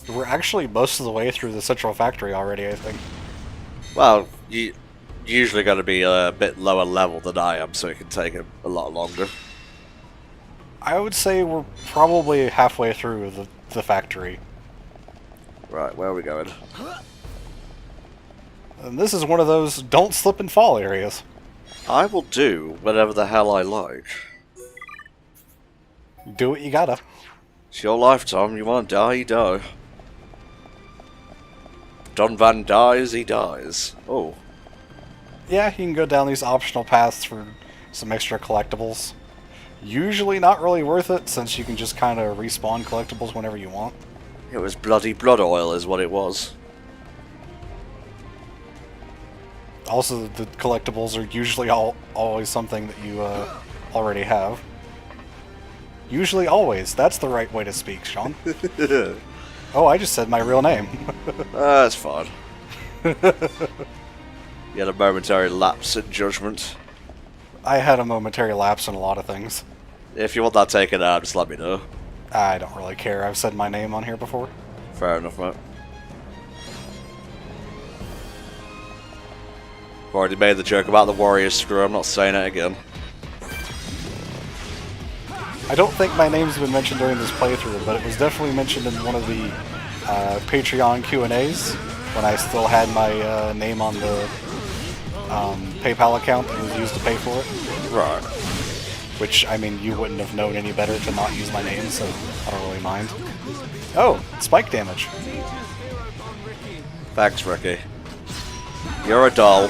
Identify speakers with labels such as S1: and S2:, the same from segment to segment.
S1: We're actually most of the way through the central factory already, I think.
S2: Well, you usually got to be a bit lower level than I am, so it can take a lot longer.
S1: I would say we're probably halfway through the factory.
S2: Right, where are we going?
S1: And this is one of those don't slip and fall areas.
S2: I will do whatever the hell I like.
S1: Do what you gotta.
S2: It's your lifetime, you want to die, you die. Don Van dies, he dies. Oh.
S1: Yeah, you can go down these optional paths for some extra collectibles. Usually not really worth it, since you can just kind of respawn collectibles whenever you want.
S2: It was bloody blood oil is what it was.
S1: Also, the collectibles are usually always something that you already have. Usually always. That's the right way to speak, Sean. Oh, I just said my real name.
S2: That's fine. You had a momentary lapse in judgment.
S1: I had a momentary lapse in a lot of things.
S2: If you want that taken out, just let me know.
S1: I don't really care. I've said my name on here before.
S2: Fair enough, mate. I've already made the joke about the warrior screw, I'm not saying it again.
S1: I don't think my name's been mentioned during this playthrough, but it was definitely mentioned in one of the Patreon Q&As when I still had my name on the PayPal account that was used to pay for it.
S2: Right.
S1: Which, I mean, you wouldn't have known any better to not use my name, so I don't really mind. Oh, spike damage.
S2: Thanks, Ricky. You're a doll.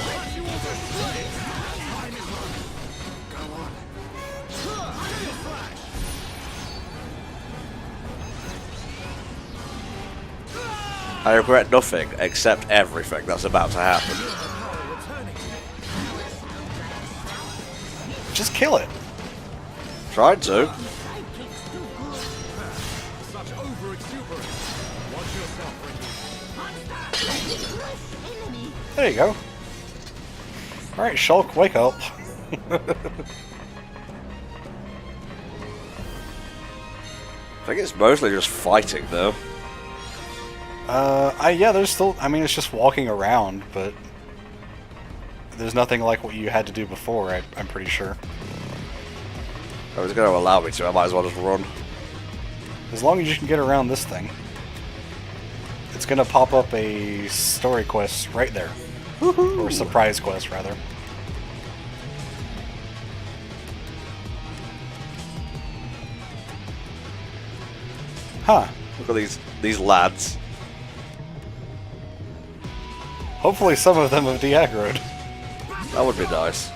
S2: I regret nothing except everything that's about to happen.
S1: Just kill it.
S2: Tried to.
S1: There you go. Alright, Shulk, wake up.
S2: I think it's mostly just fighting, though.
S1: Yeah, there's still, I mean, it's just walking around, but there's nothing like what you had to do before, I'm pretty sure.
S2: I was going to allow me to, I might as well just run.
S1: As long as you can get around this thing. It's gonna pop up a story quest right there. Or a surprise quest, rather. Huh.
S2: Look at these lads.
S1: Hopefully some of them have de-aggroed.
S2: That would be nice.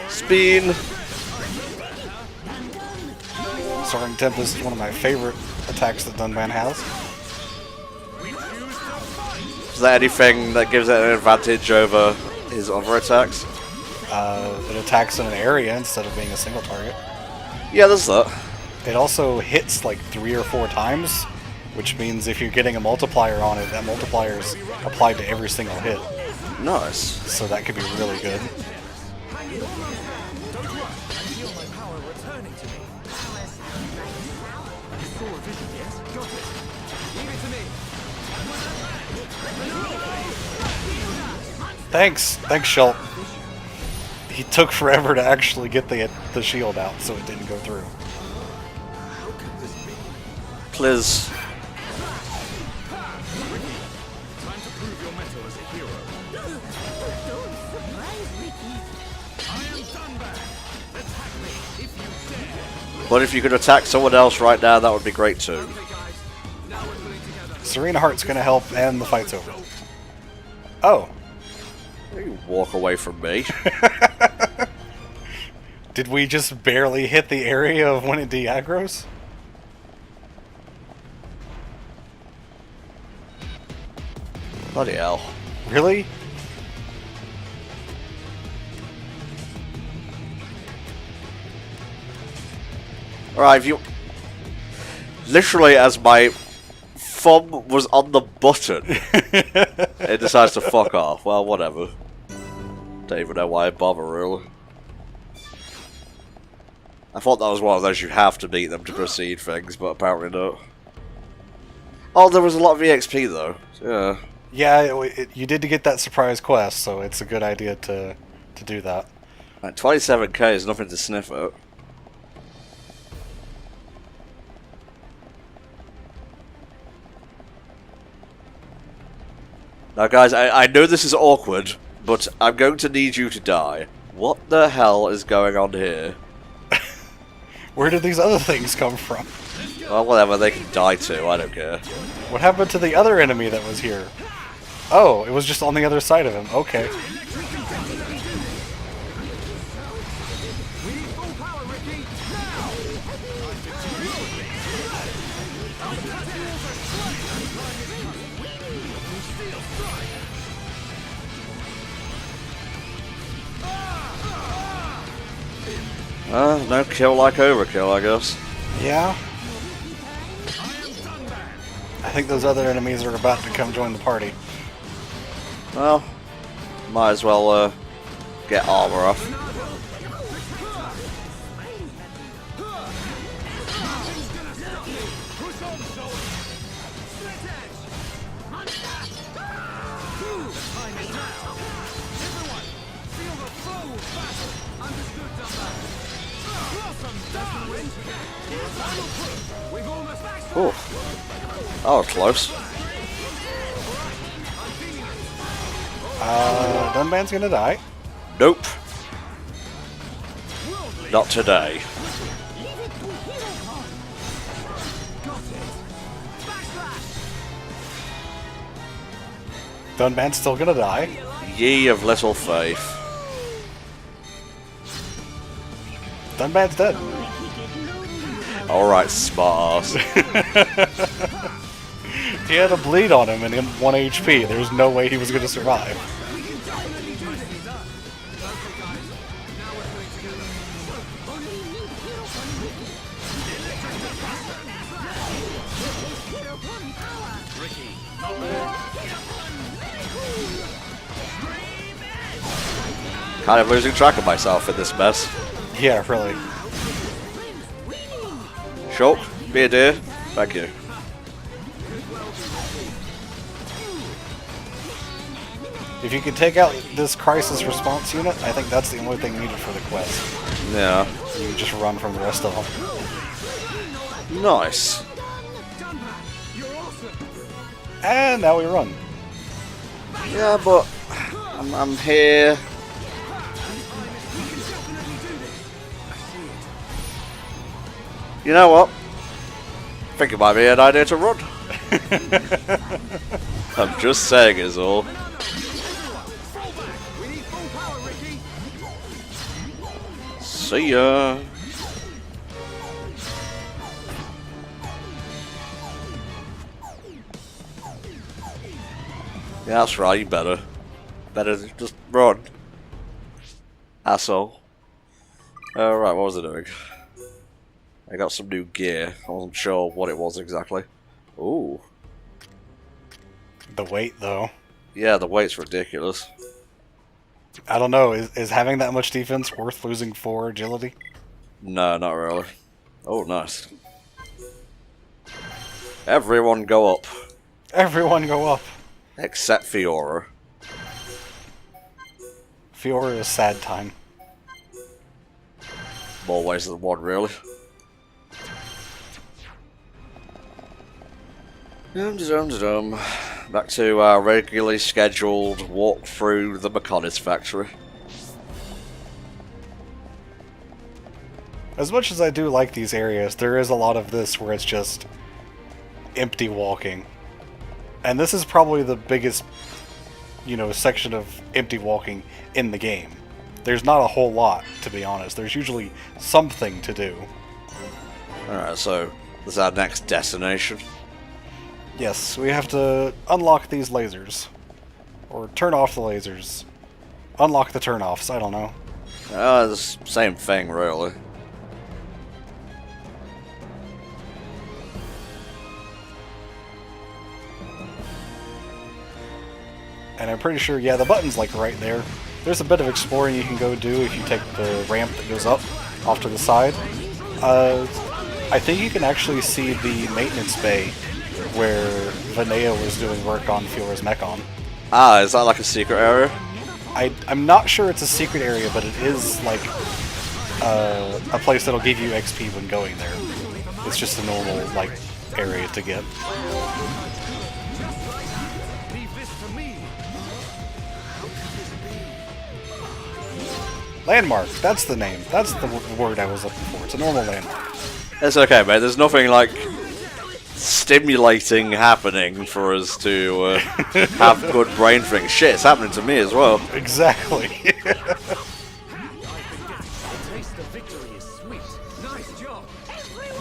S2: Spin!
S1: Soaring Tempest is one of my favorite attacks that Dunban has.
S2: Is there anything that gives it an advantage over his other attacks?
S1: It attacks in an area instead of being a single target.
S2: Yeah, there's that.
S1: It also hits like 3 or 4 times, which means if you're getting a multiplier on it, that multiplier is applied to every single hit.
S2: Nice.
S1: So that could be really good. Thanks, Shulk. He took forever to actually get the shield out, so it didn't go through.
S2: Please. But if you could attack someone else right now, that would be great too.
S1: Serena Heart's gonna help, and the fight's over. Oh.
S2: You walk away from me.
S1: Did we just barely hit the area of when it de-aggroes?
S2: Bloody hell.
S1: Really?
S2: Alright, if you... Literally as my thumb was on the button. It decides to fuck off. Well, whatever. Don't even know why I bother, really. I thought that was one of those you have to beat them to proceed things, but apparently not. Oh, there was a lot of EXP though. Yeah.
S1: Yeah, you did to get that surprise quest, so it's a good idea to do that.
S2: Like 27k is nothing to sniff at. Now guys, I know this is awkward, but I'm going to need you to die. What the hell is going on here?
S1: Where did these other things come from?
S2: Well, whatever, they can die too, I don't care.
S1: What happened to the other enemy that was here? Oh, it was just on the other side of him. Okay.
S2: No kill like overkill, I guess.
S1: Yeah. I think those other enemies are about to come join the party.
S2: Well, might as well get armor off. Oh, that was close.
S1: Dunban's gonna die.
S2: Nope. Not today.
S1: Dunban's still gonna die.
S2: Ye of little faith.
S1: Dunban's dead.
S2: Alright, smart ass.
S1: He had a bleed on him and 1 HP. There's no way he was gonna survive.
S2: Kind of losing track of myself in this mess.
S1: Yeah, really.
S2: Shulk, be a dear. Thank you.
S1: If you could take out this crisis response unit, I think that's the only thing needed for the quest.
S2: Yeah.
S1: You just run from the rest of them.
S2: Nice.
S1: And now we run.
S2: Yeah, but I'm here. You know what? I think it might be an idea to run. I'm just saying is all. See ya. Yeah, that's right, you better just run. Asshole. Right, what was I doing? I got some new gear. I wasn't sure what it was exactly. Ooh.
S1: The weight, though.
S2: Yeah, the weight's ridiculous.
S1: I don't know. Is having that much defense worth losing 4 agility?
S2: No, not really. Oh, nice. Everyone go up.
S1: Everyone go up.
S2: Except Fiora.
S1: Fiora is sad time.
S2: More ways than one, really. Back to our regularly scheduled walk through the Meyneth factory.
S1: As much as I do like these areas, there is a lot of this where it's just empty walking. And this is probably the biggest, section of empty walking in the game. There's not a whole lot, to be honest. There's usually something to do.
S2: Alright, so this is our next destination.
S1: Yes, we have to unlock these lasers. Or turn off the lasers. Unlock the turn-offs, I don't know.
S2: It's the same thing, really.
S1: And I'm pretty sure, yeah, the button's like right there. There's a bit of exploring you can go do if you take the ramp that goes up off to the side. I think you can actually see the maintenance bay where Vanea was doing work on Fiora's Mechon.
S2: Ah, is that like a secret area?
S1: I'm not sure it's a secret area, but it is like a place that'll give you XP when going there. It's just a normal like area to get. Landmark, that's the name. That's the word I was looking for. It's a normal landmark.
S2: It's okay, mate. There's nothing like stimulating happening for us to have good brain things. Shit, it's happening to me as well.
S1: Exactly.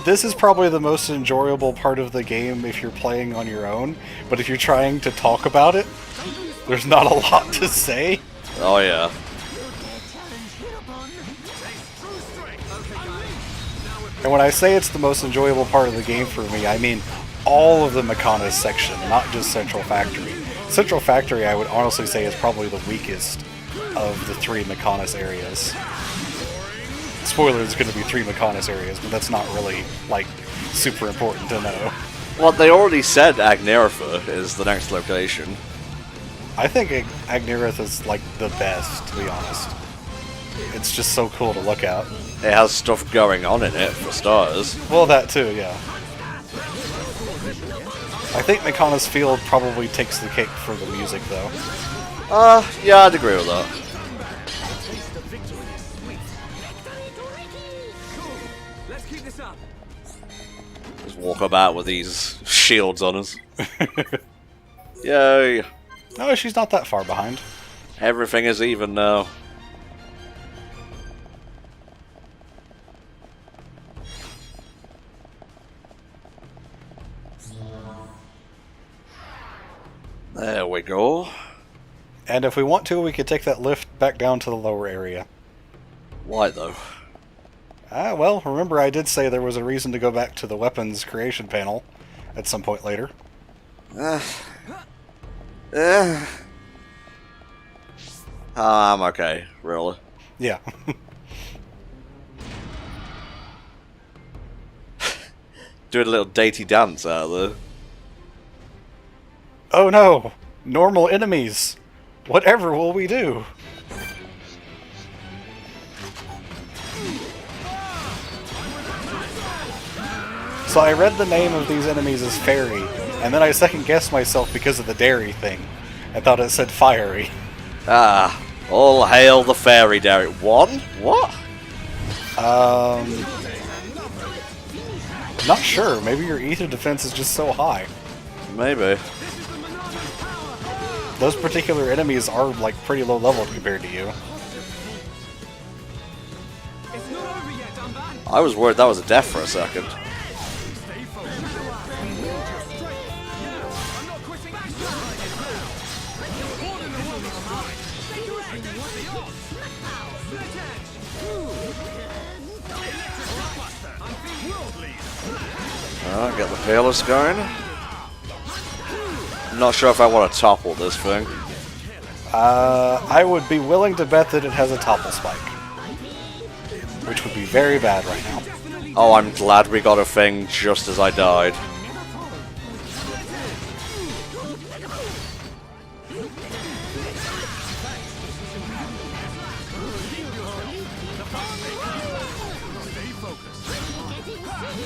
S1: This is probably the most enjoyable part of the game if you're playing on your own, but if you're trying to talk about it, there's not a lot to say.
S2: Oh yeah.
S1: And when I say it's the most enjoyable part of the game for me, I mean all of the Mechonis section, not just Central Factory. Central Factory, I would honestly say, is probably the weakest of the 3 Mechonis areas. Spoiler, there's going to be 3 Mechonis areas, but that's not really, like, super important to know.
S2: Well, they already said Agniratha is the next location.
S1: I think Agniratha is, like, the best, to be honest. It's just so cool to look at.
S2: It has stuff going on in it, for starters.
S1: Well, that too, yeah. I think Mechonis Field probably takes the cake for the music, though.
S2: Yeah, I'd agree with that. Just walk about with these shields on us. Yay!
S1: No, she's not that far behind.
S2: Everything is even now. There we go.
S1: And if we want to, we could take that lift back down to the lower area.
S2: Why though?
S1: Well, remember I did say there was a reason to go back to the weapons creation panel at some point later.
S2: I'm okay, really.
S1: Yeah.
S2: Doing a little datey dance out there.
S1: Oh no! Normal enemies! Whatever will we do? So I read the name of these enemies as Fairy, and then I second-guessed myself because of the dairy thing. I thought it said Fiery.
S2: Ah, all hail the fairy dairy. One? What?
S1: Not sure. Maybe your ether defense is just so high.
S2: Maybe.
S1: Those particular enemies are, like, pretty low level compared to you.
S2: I was worried that was a death for a second. Alright, get the peerless going. I'm not sure if I want to topple this thing.
S1: I would be willing to bet that it has a topple spike. Which would be very bad right now.
S2: Oh, I'm glad we got a thing just as I died.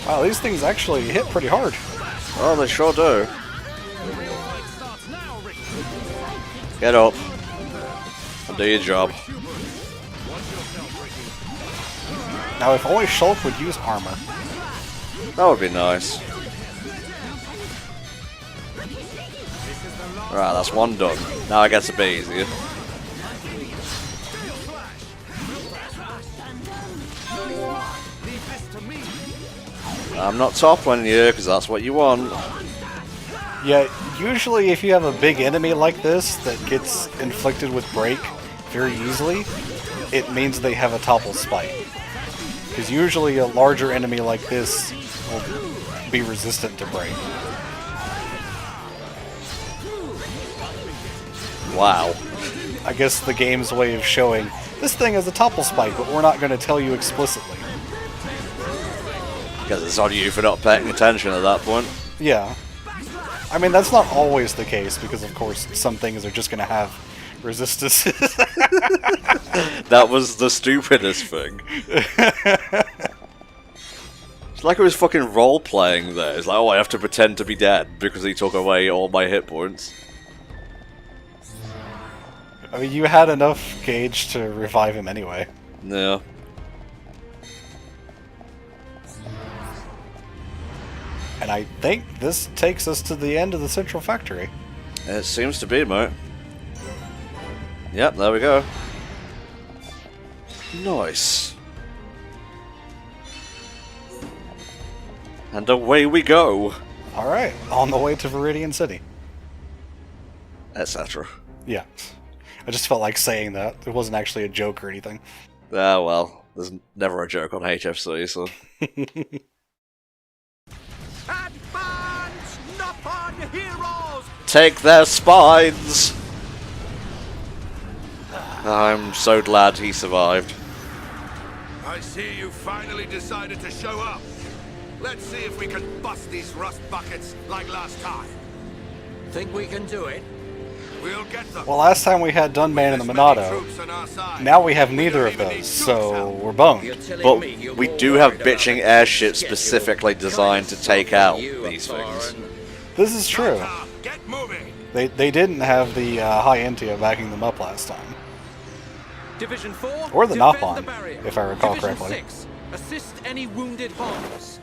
S1: Wow, these things actually hit pretty hard.
S2: Oh, they sure do. Get up. And do your job.
S1: Now, if only Shulk would use armor.
S2: That would be nice. Right, that's one done. Now it gets a bit easier. I'm not toppling you, because that's what you want.
S1: Yeah, usually if you have a big enemy like this that gets inflicted with break very easily, it means they have a topple spike. Because usually a larger enemy like this will be resistant to break.
S2: Wow.
S1: I guess the game's way of showing this thing is a topple spike, but we're not going to tell you explicitly.
S2: Because it's on you for not paying attention at that point.
S1: Yeah. I mean, that's not always the case, because of course some things are just going to have resistance.
S2: That was the stupidest thing. It's like I was fucking role-playing there. It's like, oh, I have to pretend to be dead because he took away all my hit points.
S1: I mean, you had enough gauge to revive him anyway.
S2: Yeah.
S1: And I think this takes us to the end of the central factory.
S2: It seems to be, mate. Yep, there we go. Nice. And away we go.
S1: Alright, on the way to Viridian City.
S2: Etc.
S1: Yeah. I just felt like saying that. It wasn't actually a joke or anything.
S2: Ah, well, there's never a joke on HFC, so...
S3: Advance, Nopon heroes!
S2: Take their spines! I'm so glad he survived.
S3: I see you finally decided to show up. Let's see if we can bust these rust buckets like last time. Think we can do it? We'll get them.
S1: Well, last time we had Dunban and the Monado. Now we have neither of those, so we're boned.
S2: But we do have bitching airships specifically designed to take out these things.
S1: This is true.
S3: Get moving.
S1: They didn't have the high Entia backing them up last time.
S4: Division 4,
S1: Or the
S4: defend
S1: Nopon,
S4: the barrier.
S1: if I recall
S4: Division
S1: correctly.
S4: 6, assist any wounded Homs.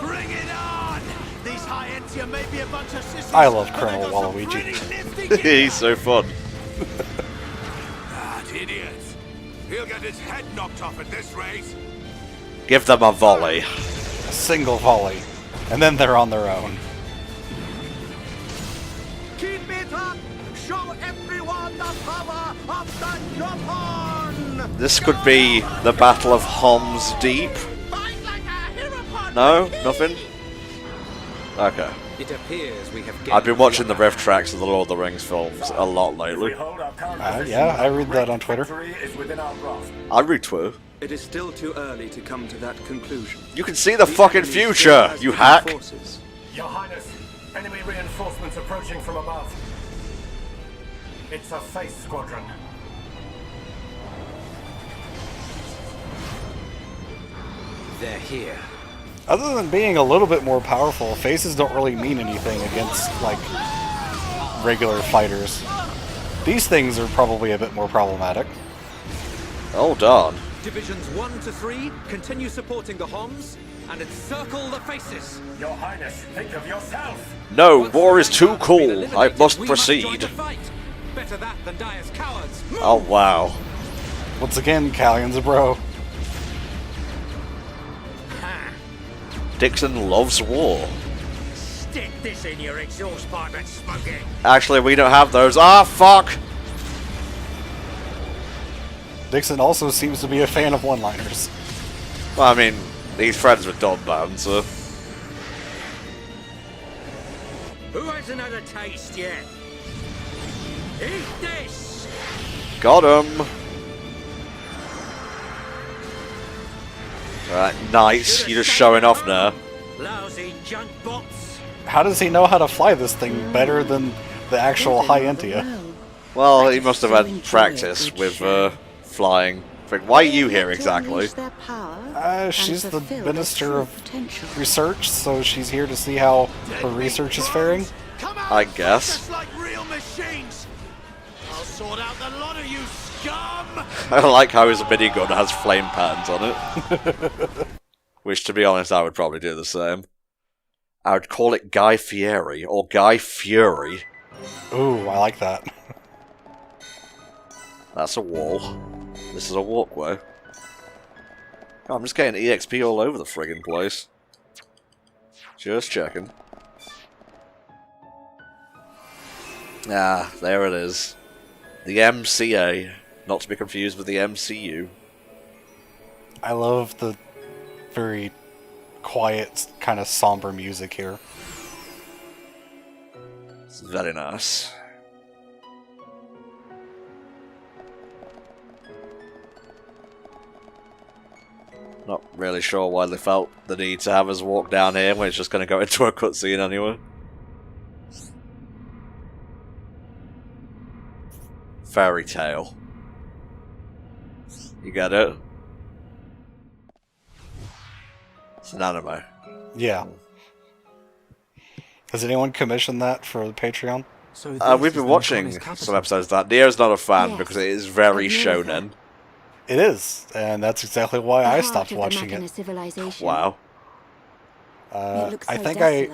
S3: Bring it on! These high Entia may be a bunch of sissies.
S1: I love
S3: but
S1: Colonel
S3: they've got some
S1: Waluigi.
S3: pretty nifty gear.
S2: He's so fun.
S3: That idiot. He'll get his head knocked off at this rate.
S2: Give them a volley.
S1: A single volley. And then they're on their own.
S3: Keep it up! Show everyone the power of the Nopon!
S2: This could be the Battle of Homs Deep.
S3: Fight like a Herapon!
S2: No? Nothing? Okay.
S4: It appears we have
S2: I've been watching the riff tracks of the Lord of the Rings films a lot lately.
S1: Yeah, I read that on Twitter.
S2: I read Twitter.
S5: It is still too early to come to that conclusion.
S2: You can see the fucking
S5: enemy
S2: future,
S5: still has
S2: you
S5: the
S2: hack!
S5: forces.
S6: Your Highness, enemy reinforcements approaching from above. It's a face squadron.
S4: They're here.
S1: Other than being a little bit more powerful, faces don't really mean anything against, like, regular fighters. These things are probably a bit more problematic.
S2: Hold on.
S4: Divisions 1 to 3, continue supporting the Homs and encircle the faces.
S6: Your Highness, think of yourself!
S2: No,
S4: Once
S2: war
S4: the
S2: is too
S4: vanguard has been
S2: cool.
S4: eliminated,
S2: I must
S4: we
S2: proceed.
S4: join the fight. Better that than die as cowards.
S2: Oh wow.
S1: Once again, Callion's a bro.
S2: Dixon loves war.
S3: Stick this in your exhaust pipe and smoke it!
S2: Actually, we don't have those. Ah, fuck!
S1: Dixon also seems to be a fan of one-liners.
S2: Well, I mean, he's friends with Don Man, so...
S3: Who hasn't had a taste yet? Eat this!
S2: Got him! Alright, nice. You're just showing off now.
S3: Lousy junk bots!
S1: How does he know how to fly this thing better than the actual high Entia?
S2: Well, he must have had practice with flying. Why are you here exactly?
S1: She's the Minister of Research, so she's here to see how her research is faring.
S3: Come out
S2: I
S3: and fight
S2: guess.
S3: us like real machines! I'll sort out the lot of you scum!
S2: I like how his minigun has flame patterns on it. Which, to be honest, I would probably do the same. I would call it Guy Fieri, or Guy Fury.
S1: Ooh, I like that.
S2: That's a wall. This is a walkway. God, I'm just getting EXP all over the friggin' place. Just checking. Ah, there it is. The MCA. Not to be confused with the MCU.
S1: I love the very quiet, kind of somber music here.
S2: It's very nice. Not really sure why they felt the need to have us walk down here when it's just going to go into a cutscene anyway. Fairy tale. You get it? It's an anime.
S1: Yeah. Has anyone commissioned that for the Patreon?
S4: So
S2: We've been watching some episodes of that. Neo's not a fan because it is very shonen.
S1: It is, and that's exactly why I stopped watching it.
S2: Wow.
S1: I think I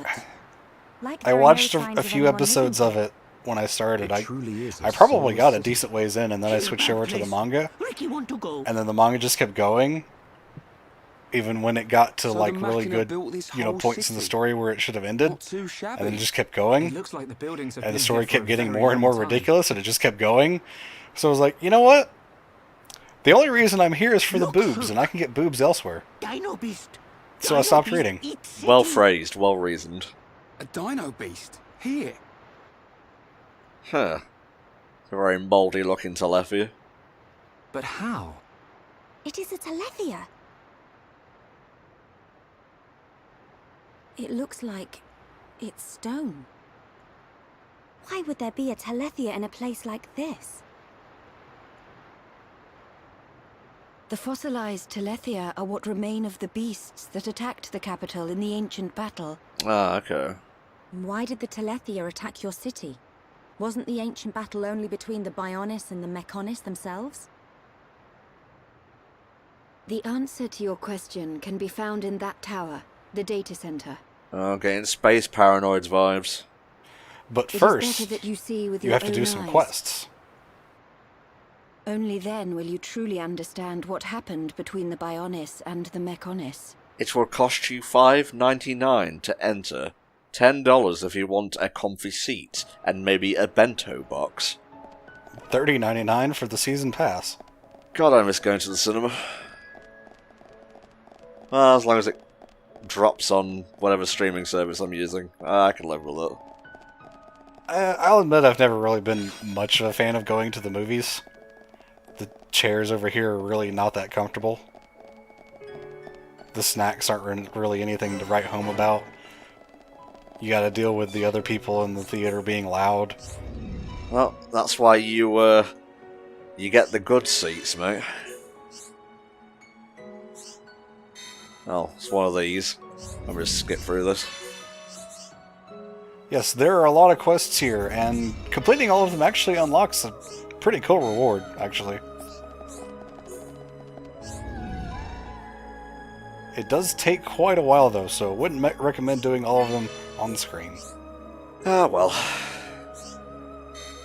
S1: watched a few episodes of it when I started. I probably got a decent ways in, and then I switched over to the manga, and then the manga just kept going, even when it got to like really good, points in the story where it should have ended, and then it just kept going, and the story kept getting more and more ridiculous, and it just kept going. So I was like, you know what? The only reason I'm here is for the boobs, and I can get boobs elsewhere. So I stopped reading.
S2: Well phrased, well reasoned.
S5: A dino beast? Here?
S2: Huh. It's a very mouldy looking Telethia.
S5: But how?
S7: It is a Telethia. It looks like it's stone. Why would there be a Telethia in a place like this?
S8: The fossilized Telethia are what remain of the beasts that attacked the capital in the ancient battle.
S2: Ah, okay.
S7: Why did the Telethia attack your city? Wasn't the ancient battle only between the Bionis and the Mechonis themselves?
S8: The answer to your question can be found in that tower, the data center.
S2: Oh, getting space paranoids vibes.
S1: But
S8: It is
S1: first,
S8: better that you see with
S1: you
S8: your
S1: have to do
S8: own
S1: some
S8: eyes.
S1: quests.
S8: Only then will you truly understand what happened between the Bionis and the Mechonis.
S2: It will cost you $5.99 to enter. $10 if you want a comfy seat, and maybe a bento box.
S1: $30.99 for the season pass.
S2: God, I miss going to the cinema. Well, as long as it drops on whatever streaming service I'm using, I can live with it.
S1: I'll admit I've never really been much of a fan of going to the movies. The chairs over here are really not that comfortable. The snacks aren't really anything to write home about. You gotta deal with the other people in the theater being loud.
S2: Well, that's why you get the good seats, mate. Oh, it's one of these. I'll just skip through this.
S1: Yes, there are a lot of quests here, and completing all of them actually unlocks a pretty cool reward, actually. It does take quite a while, though, so I wouldn't recommend doing all of them on the screen.
S2: Ah, well.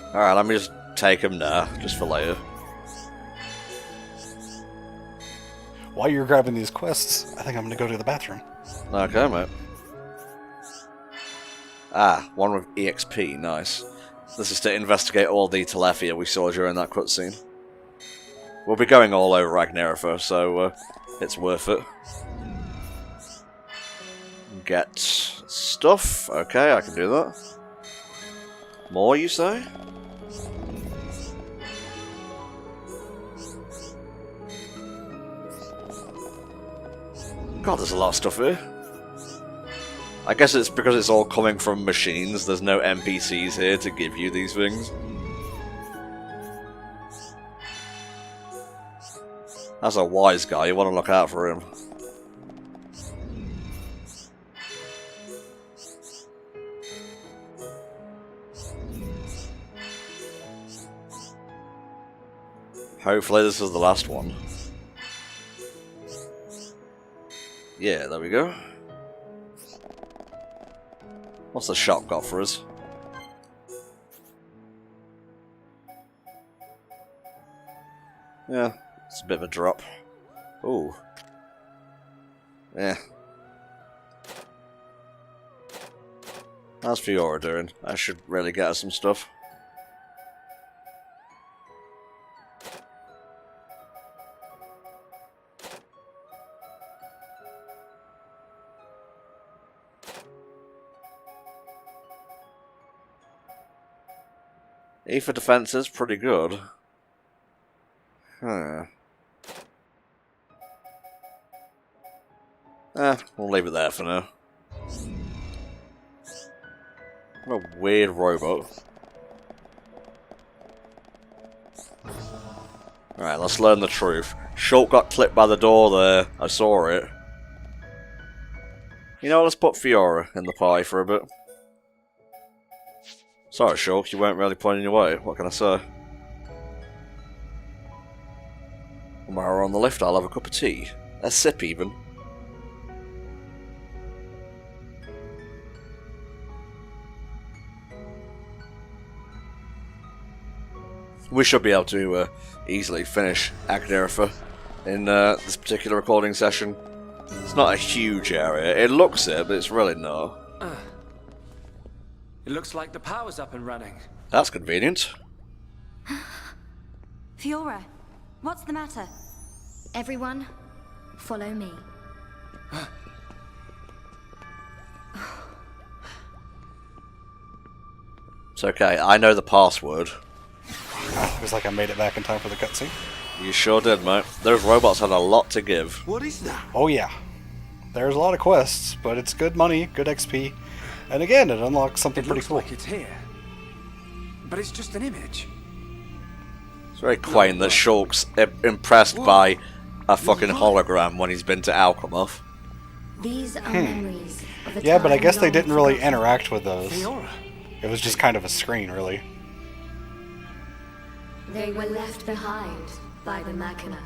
S2: Alright, let me just take them now, just for later.
S1: While you're grabbing these quests, I think I'm going to go to the bathroom.
S2: Okay, mate. Ah, one with EXP, nice. This is to investigate all the Telethia we saw during that cutscene. We'll be going all over Agniratha, so it's worth it. Get stuff. Okay, I can do that. More, you say? God, there's a lot of stuff here. I guess it's because it's all coming from machines. There's no NPCs here to give you these things. That's a wise guy. You want to look out for him. Hopefully this is the last one. Yeah, there we go. What's the shop got for us? Yeah, it's a bit of a drop. Ooh. Yeah. How's Fiora doing? I should really get her some stuff. E for defense is pretty good. Huh. We'll leave it there for now. What a weird robot. Alright, let's learn the truth. Shulk got clipped by the door there. I saw it. You know, let's put Fiora in the pie for a bit. Sorry, Shulk, you weren't really pointing your way. What can I say? While we're on the lift, I'll have a cup of tea. A sip, even. We should be able to easily finish Agniratha in this particular recording session. It's not a huge area. It looks it, but it's really not.
S4: It looks like the power's up and running.
S2: That's convenient.
S7: Fiora, what's the matter? Everyone, follow me.
S2: It's okay, I know the password.
S1: It was like I made it back in time for the cutscene.
S2: You sure did, mate. Those robots had a lot to give.
S3: What is that?
S1: Oh yeah. There's a lot of quests, but it's good money, good XP. And again, it unlocks something pretty cool.
S5: Like it's here, but it's just an image.
S2: It's very quaint that Shulk's impressed by a fucking hologram when he's been to Alchemoth.
S7: These are memories of a
S1: Yeah, but I
S7: time
S1: guess they
S7: long
S1: didn't really
S7: forgotten.
S1: interact with those.
S4: Fiora.
S1: It was just kind of a screen, really.
S9: They were left behind by the Machina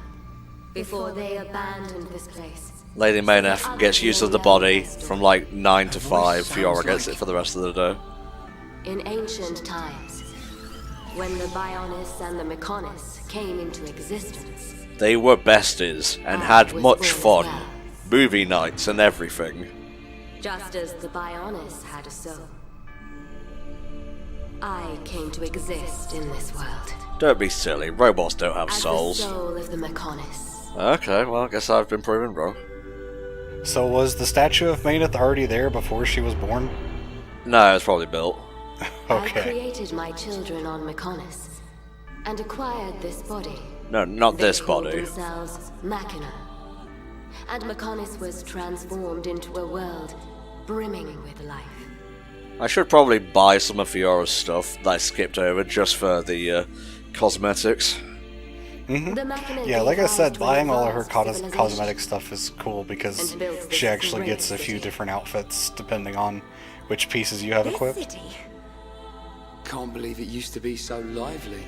S9: before they abandoned this place.
S2: Lady Meyneth gets use of the body from like 9 to 5. Fiora gets it for the rest of the day.
S9: In ancient times, when the Bionis and the Mechonis came into existence,
S2: They were besties and had much fun. Movie nights and everything.
S9: just as the Bionis had a soul. I came to exist in this world
S2: Don't be silly, robots don't have
S9: as
S2: souls.
S9: the soul of the Mechonis.
S2: Okay, well I guess I've been proven wrong.
S1: So was the statue of Meyneth already there before she was born?
S2: No, it's probably built.
S9: I
S1: Okay.
S9: created my children on Mechonis and acquired this body.
S2: No, not
S9: They
S2: this
S9: called
S2: body.
S9: themselves Machina. And Mechonis was transformed into a world brimming with life.
S2: I should probably buy some of Fiora's stuff that I skipped over just for the cosmetics.
S9: The Machina
S1: Yeah,
S9: gave
S1: like I
S9: rise
S1: said,
S9: to
S1: buying all of her
S9: advanced civilization.
S1: cosmetic stuff is cool because
S9: And built
S1: she
S9: this
S1: actually gets a
S9: great
S1: few
S9: city.
S1: different outfits depending on which pieces you have
S7: This
S1: equipped.
S7: city.
S5: Can't believe it used to be so lively.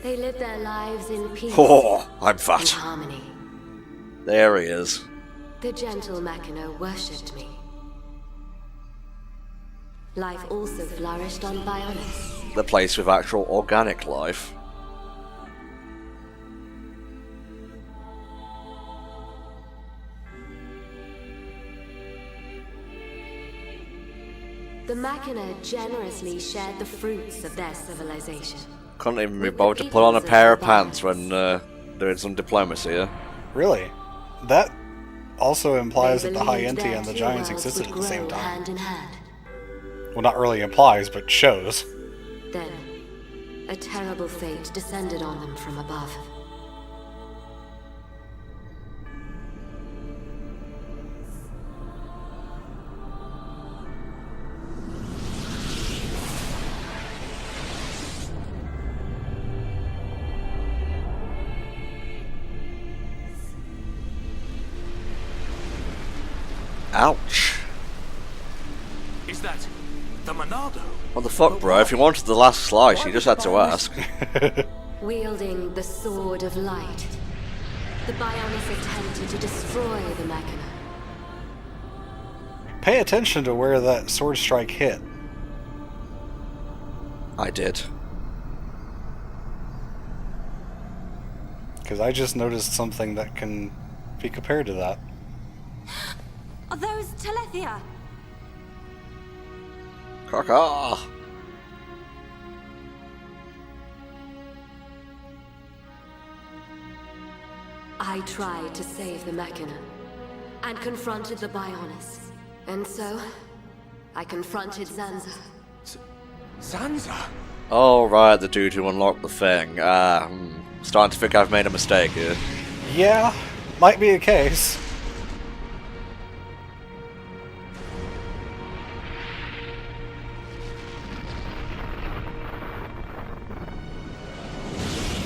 S9: They lived their lives in peace
S2: Oh, I'm
S9: and
S2: fat.
S9: harmony.
S2: There he is.
S9: The gentle Machina worshipped me. Life also flourished on Bionis.
S2: The place with actual organic life.
S9: The Machina generously shared the fruits of their civilization.
S2: Couldn't even be
S9: With the
S2: bothered to put on a
S9: peoples
S2: pair
S9: of
S2: of
S9: the
S2: pants
S9: Bionis.
S2: when doing some diplomacy, yeah?
S1: Really? That also implies
S9: They
S1: that the High
S9: believed
S1: Enti
S9: their
S1: and the
S9: two
S1: Giants
S9: worlds
S1: existed
S9: would
S1: at the same
S9: grow
S1: time.
S9: hand in hand.
S1: Well, not really implies, but shows.
S9: Then, a terrible fate descended on them from above.
S2: Ouch.
S6: Is that the Monado?
S2: What the fuck, bro? If you wanted the last slice, you just had to ask.
S9: Wielding the Sword of Light, the Bionis attempted to destroy the Machina.
S1: Pay attention to where that sword strike hit.
S2: I did.
S1: Because I just noticed something that can be compared to that.
S7: Are those Telethia?
S2: Caca.
S9: I tried to save the Machina and confronted the Bionis. And so, I confronted Zanza.
S5: Zanza?
S2: Oh, right, the dude who unlocked the thing. Starting to think I've made a mistake here.
S1: Yeah, might be a case.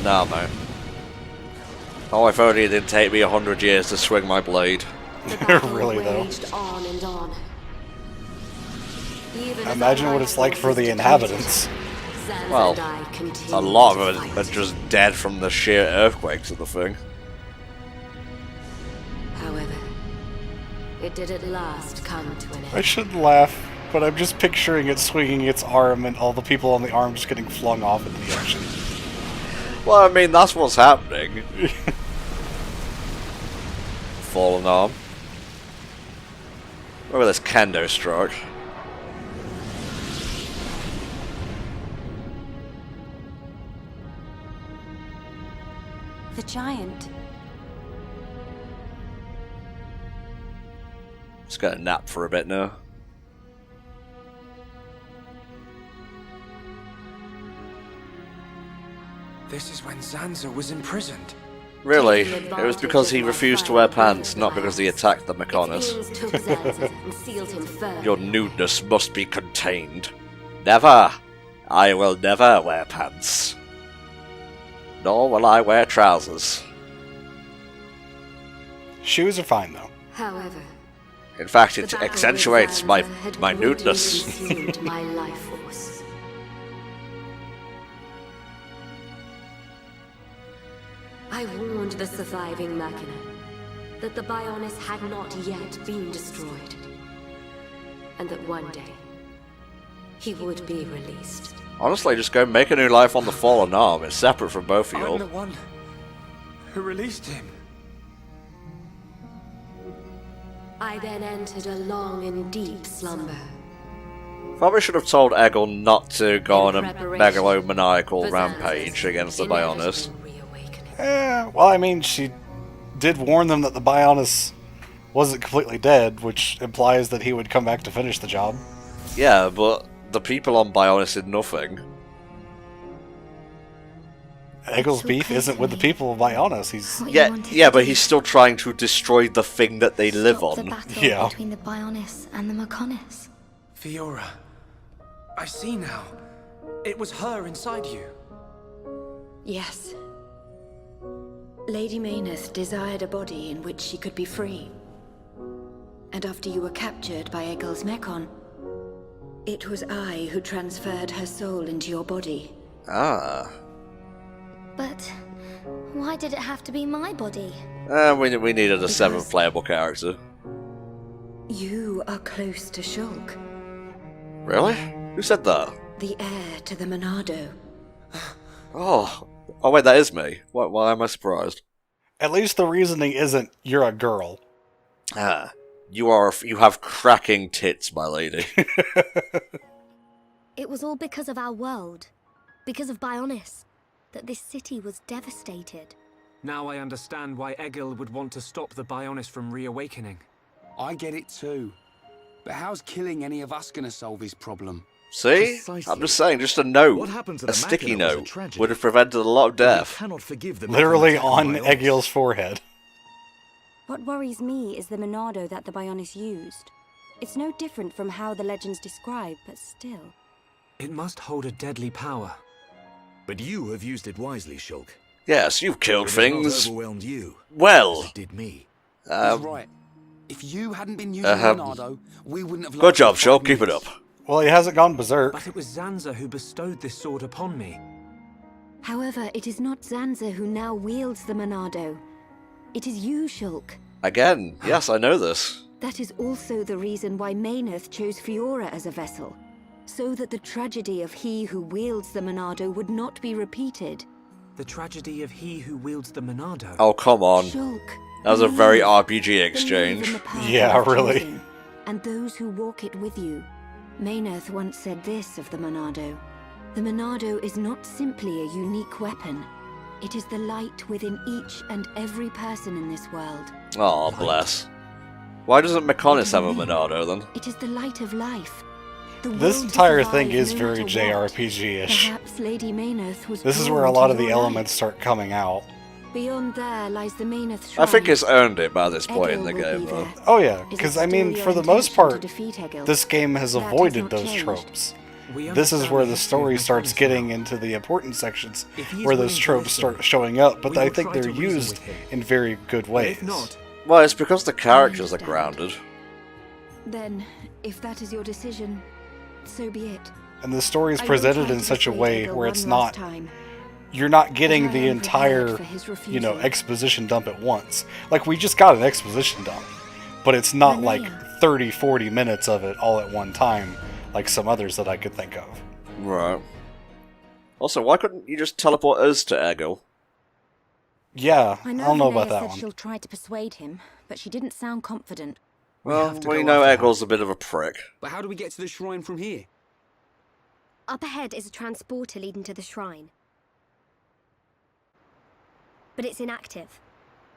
S2: No, man. Oh, if only it didn't take me 100 years to swing my blade.
S9: The battle
S1: Really, though.
S9: waged on and on. Even as
S1: Imagine
S9: our
S1: what it's like for the
S9: forces
S1: inhabitants.
S9: Zanza
S2: Well,
S9: and I continued
S2: A lot
S9: to
S2: of them
S9: fight.
S2: are just dead from the sheer earthquakes of the thing.
S9: However, it did at last come to an
S1: I
S9: end.
S1: shouldn't laugh, but I'm just picturing it swinging its arm and all the people on the arm just getting flung off into the ocean.
S2: Well, I mean, that's what's happening. Fallen arm. Look at this kendo stroke.
S7: The giant.
S2: Just gonna nap for a bit now.
S5: This is when Zanza was imprisoned.
S2: Really, it was because he refused to wear pants, not because he attacked the Mechonis.
S9: Its beings took Zanza and sealed him firm.
S2: Your nudeness must be contained. Never! I will never wear pants. Nor will I wear trousers.
S1: Shoes are fine, though.
S9: However,
S2: In fact,
S9: the
S2: it
S9: battle with
S2: accentuates my
S9: Zanza had
S2: my
S9: greatly
S2: nudeness.
S9: consumed my life force. I warned the surviving Machina that the Bionis had not yet been destroyed, and that one day he would be released.
S2: Honestly, just go make a new life on the Fallen Arm. It's separate from both of
S5: I'm the
S2: you.
S5: one who released him.
S9: I then entered a long and deep slumber.
S2: Probably should have told Eggle not to go on a
S9: preparation
S2: megalomaniacal
S9: for
S2: rampage
S9: Zanza's
S2: against the Bionis.
S9: inevitable reawakening.
S1: Well, I mean, she did warn them that the Bionis wasn't completely dead, which implies that he would come back to finish the job.
S2: Yeah, but the people on Bionis did nothing.
S1: Eggle's
S7: so
S1: beef
S7: clear
S1: isn't
S7: to
S1: with the
S7: me.
S1: people of Bionis. He's
S7: What you
S2: Yeah,
S7: wanted
S2: yeah,
S7: to
S2: but
S7: do.
S2: he's still trying to destroy the thing that they live
S7: Stop the
S2: on.
S7: battle
S1: Yeah.
S7: between the Bionis and the Mechonis.
S5: Fiora. I see now. It was her inside you.
S8: Yes. Lady Meyneth desired a body in which she could be free. And after you were captured by Eggle's Mechon, it was I who transferred her soul into your body.
S2: Ah.
S7: But why did it have to be my body?
S2: We needed a 7th playable character.
S8: You are close to Shulk,
S2: Really? Who said that?
S8: the heir to the Monado.
S2: Oh wait, that is me. Why am I surprised?
S1: at least the reasoning isn't you're a girl.
S2: Ah, you have cracking tits, my lady.
S7: It was all because of our world, because of Bionis, that this city was devastated.
S4: Now I understand why Egil would want to stop the Bionis from reawakening.
S5: I get it too. But how's killing any of us gonna solve his problem?
S2: See?
S10: Precisely.
S2: I'm just saying, just a note,
S10: What happened to
S2: a
S10: the
S2: sticky
S10: Machina was a
S2: note,
S10: tragedy.
S2: would have prevented a lot of
S10: But we
S2: death.
S10: cannot forgive the
S1: Literally
S10: Mechanic
S1: on
S10: Bionis.
S1: Egil's forehead.
S7: What worries me is the Monado that the Bionis used. It's no different from how the legends describe, but still.
S4: It must hold a deadly power.
S10: But you have used it wisely, Shulk.
S2: Yes, you've killed
S10: It has not
S2: things.
S10: overwhelmed you,
S2: Well,
S10: as it did me.
S5: He's right. If you hadn't been using Leonardo, we wouldn't have.
S2: good job,
S5: lasted 5
S2: Shulk. Keep it
S5: minutes.
S2: up.
S1: Well, he hasn't gone berserk.
S4: But it was Zanza who bestowed this sword upon me.
S8: However, it is not Zanza who now wields the Monado. It is you, Shulk.
S2: Again, yes, I know this.
S8: That is also the reason why Meyneth chose Fiora as a vessel, so that the tragedy of he who wields the Monado would not be repeated.
S4: The tragedy of he who wields the Monado.
S2: Oh, come on.
S8: Shulk,
S2: That was a very
S8: believe-
S2: RPG
S8: believe
S2: exchange.
S8: in the path
S1: Yeah,
S8: you have
S1: really.
S8: chosen, and those who walk it with you. Meyneth once said this of the Monado. The Monado is not simply a unique weapon. It is the light within each and every person in this world.
S2: Oh, bless. Why doesn't Mechonis have a Monado then?
S8: It is the light of life.
S1: This entire thing is very JRPG-ish.
S8: Perhaps Lady Meyneth was
S1: This is where a
S8: born
S1: lot
S8: to
S1: of the
S8: your
S1: elements start coming out.
S8: light. Beyond there lies the Meyneth
S2: I
S8: shrine.
S2: think it's earned it by this point in
S8: Egil
S2: the
S8: will
S2: game,
S8: be
S2: though.
S8: there.
S1: Oh yeah,
S8: Is it
S1: because I
S8: still
S1: mean,
S8: your
S1: for the most
S8: intention
S1: part,
S8: to defeat Egil?
S1: this game has
S8: That has
S1: avoided
S8: not
S1: those
S8: changed.
S1: tropes.
S5: We
S1: This is
S5: understand
S1: where
S5: the
S1: the
S5: history of
S1: story starts
S5: Metropolis
S1: getting
S5: now.
S1: into the important sections,
S5: If he is
S1: where
S5: willing
S1: those
S5: to
S1: tropes
S5: listen,
S1: start showing up, but
S5: we
S1: I
S5: will
S1: think
S5: try
S1: they're
S5: to reason
S1: used
S5: with him.
S1: in very good
S5: But
S1: ways.
S5: if not,
S2: Well, it's because the characters are
S8: understand.
S2: grounded.
S8: Then, if that is your decision, so be it.
S1: And the story is
S8: I will
S1: presented
S8: try
S1: in
S8: to
S1: such a
S8: persuade
S1: way
S8: Egil
S1: where
S8: one
S1: it's
S8: last
S1: not,
S8: time.
S1: you're not getting
S8: But I
S1: the
S8: am
S1: entire,
S8: prepared for his refusal.
S1: exposition dump at once. Like, we just got an exposition dump, but it's not like
S7: Linnea.
S1: 30, 40 minutes of it all at one time, like some others that I could think of.
S2: Right. Also, why couldn't you just teleport us to Egil?
S1: Yeah, I
S7: I know
S1: don't know
S7: Linnea
S1: about that
S7: said
S1: one.
S7: she'll try to persuade him, but she didn't sound confident.
S2: Well,
S5: have to
S2: we
S5: go
S2: know
S5: after her.
S2: Egil's a bit of a prick.
S5: but how do we get to the shrine from here?
S11: Up ahead is a transporter leading to the shrine. But it's inactive.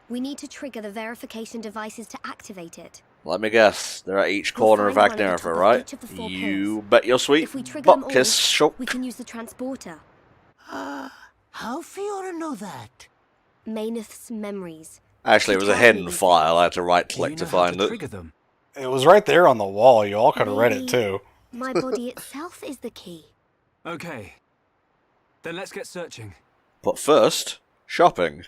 S11: We need to trigger the verification devices to activate it.
S2: Let me guess, they're at each
S11: We'll
S2: corner of
S11: find one at the
S2: Agniratha,
S11: top of
S2: right?
S11: each of the 4
S2: You
S11: pillars.
S2: bet your sweet
S11: If we trigger them
S2: butt
S11: all,
S2: kiss shook.
S11: we can use the transporter.
S12: How Fiora know that?
S11: Meyneth's memories.
S2: Actually, it was a hidden
S11: Maybe.
S2: file. I had to
S5: Do
S2: right-click
S5: you
S2: to
S5: know how
S2: find
S5: to
S2: it.
S5: trigger them?
S1: It was right there on the wall. You all could have read it
S11: Maybe
S1: too.
S11: My body itself is the key.
S5: Okay. Then let's get searching.
S2: But first, shopping.